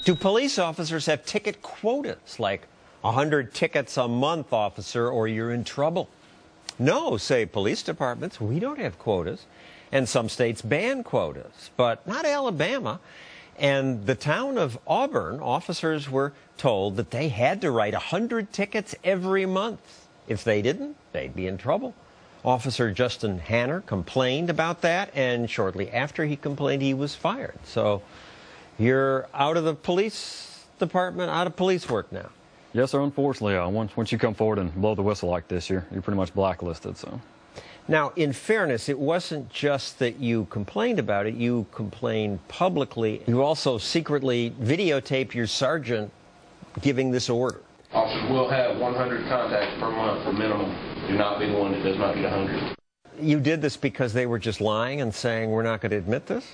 Do police officers have ticket quotas, like 100 tickets a month, officer, or you're in trouble? No, say police departments. We don't have quotas. And some states ban quotas, but not Alabama. And the town of Auburn, officers were told that they had to write 100 tickets every month. If they didn't, they'd be in trouble. Officer Justin Hanner complained about that, and shortly after he complained, he was fired. So you're out of the police department, out of police work now. Yes, sir. Unfortunately, once you come forward and blow the whistle like this, you're pretty much blacklisted. So. Now, in fairness, it wasn't just that you complained about it. You complained publicly. You also secretly videotaped your sergeant giving this order. Officers will have 100 contacts per month for minimum. Do not be the one that does not get 100. You did this because they were just lying and saying, we're not going to admit this?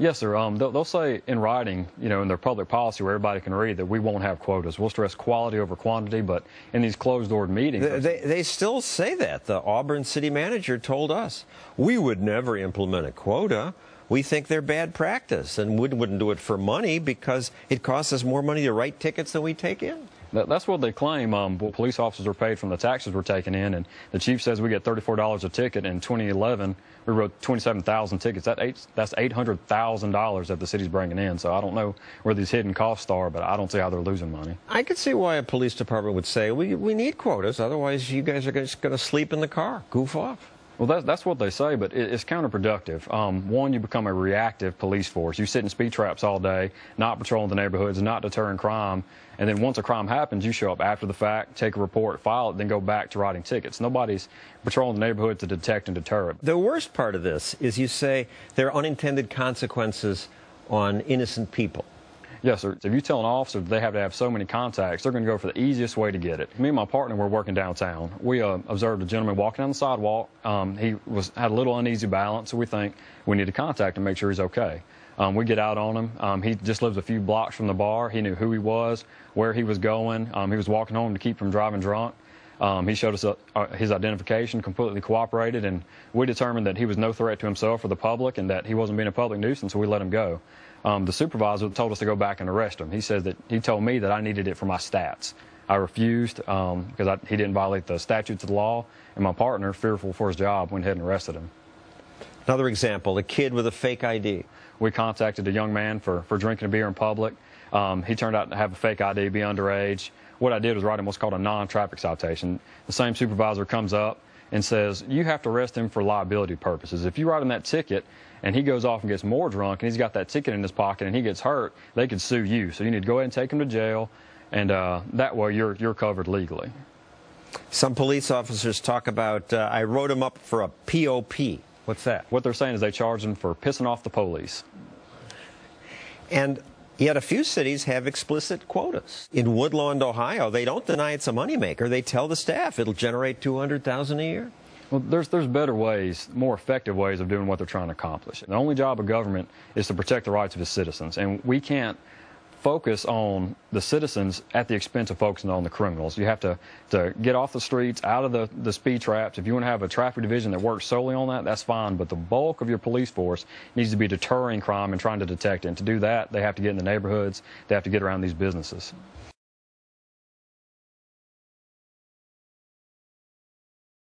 Yes, sir. They'll say in writing, in their public policy where everybody can read, that we won't have quotas. We'll stress quality over quantity, but in these closed-door meetings... They still say that. The Auburn city manager told us, we would never implement a quota. We think they're bad practice, and wouldn't do it for money because it costs us more money to write tickets than we take in. That's what they claim. Police officers are paid from the taxes we're taking in, and the chief says we get $34 a ticket. In 2011, we wrote 27,000 tickets. That's $800,000 that the city's bringing in. So I don't know where these hidden costs are, but I don't see how they're losing money. I could see why a police department would say, we need quotas, otherwise you guys are just going to sleep in the car, goof off. Well, that's what they say, but it's counterproductive. One, you become a reactive police force. You sit in speed traps all day, not patrolling the neighborhoods, not deterring crime, and then once a crime happens, you show up after the fact, take a report, file it, then go back to writing tickets. Nobody's patrolling the neighborhood to detect and deter it. The worst part of this is you say there are unintended consequences on innocent people. Yes, sir. If you tell an officer that they have to have so many contacts, they're going to go for the easiest way to get it. Me and my partner were working downtown. We observed a gentleman walking down the sidewalk. He had a little uneasy balance, so we think we need to contact him, make sure he's okay. We get out on him. He just lives a few blocks from the bar. He knew who he was, where he was going. He was walking home to keep from driving drunk. He showed us his identification, completely cooperated, and we determined that he was no threat to himself or the public and that he wasn't being a public nuisance, so we let him go. The supervisor told us to go back and arrest him. He said that he told me that I needed it for my stats. I refused because he didn't violate the statutes of the law, and my partner, fearful for his job, went ahead and arrested him. Another example, a kid with a fake ID. We contacted a young man for drinking a beer in public. He turned out to have a fake ID, be underage. What I did was write him what's called a non-traffic citation. The same supervisor comes up and says, you have to arrest him for liability purposes. If you write him that ticket and he goes off and gets more drunk and he's got that ticket in his pocket and he gets hurt, they could sue you. So you need to go ahead and take him to jail, and that way you're covered legally. Some police officers talk about, I wrote him up for a POP. What's that? What they're saying is they charge him for pissing off the police. And yet a few cities have explicit quotas. In Woodlawn, Ohio, they don't deny it's a moneymaker. They tell the staff it'll generate $200,000 a year. Well, there's better ways, more effective ways of doing what they're trying to accomplish. The only job of government is to protect the rights of its citizens, and we can't focus on the citizens at the expense of focusing on the criminals. You have to get off the streets, out of the speed traps. If you want to have a traffic division that works solely on that, that's fine, but the bulk of your police force needs to be deterring crime and trying to detect it. And to do that, they have to get in the neighborhoods, they have to get around these businesses.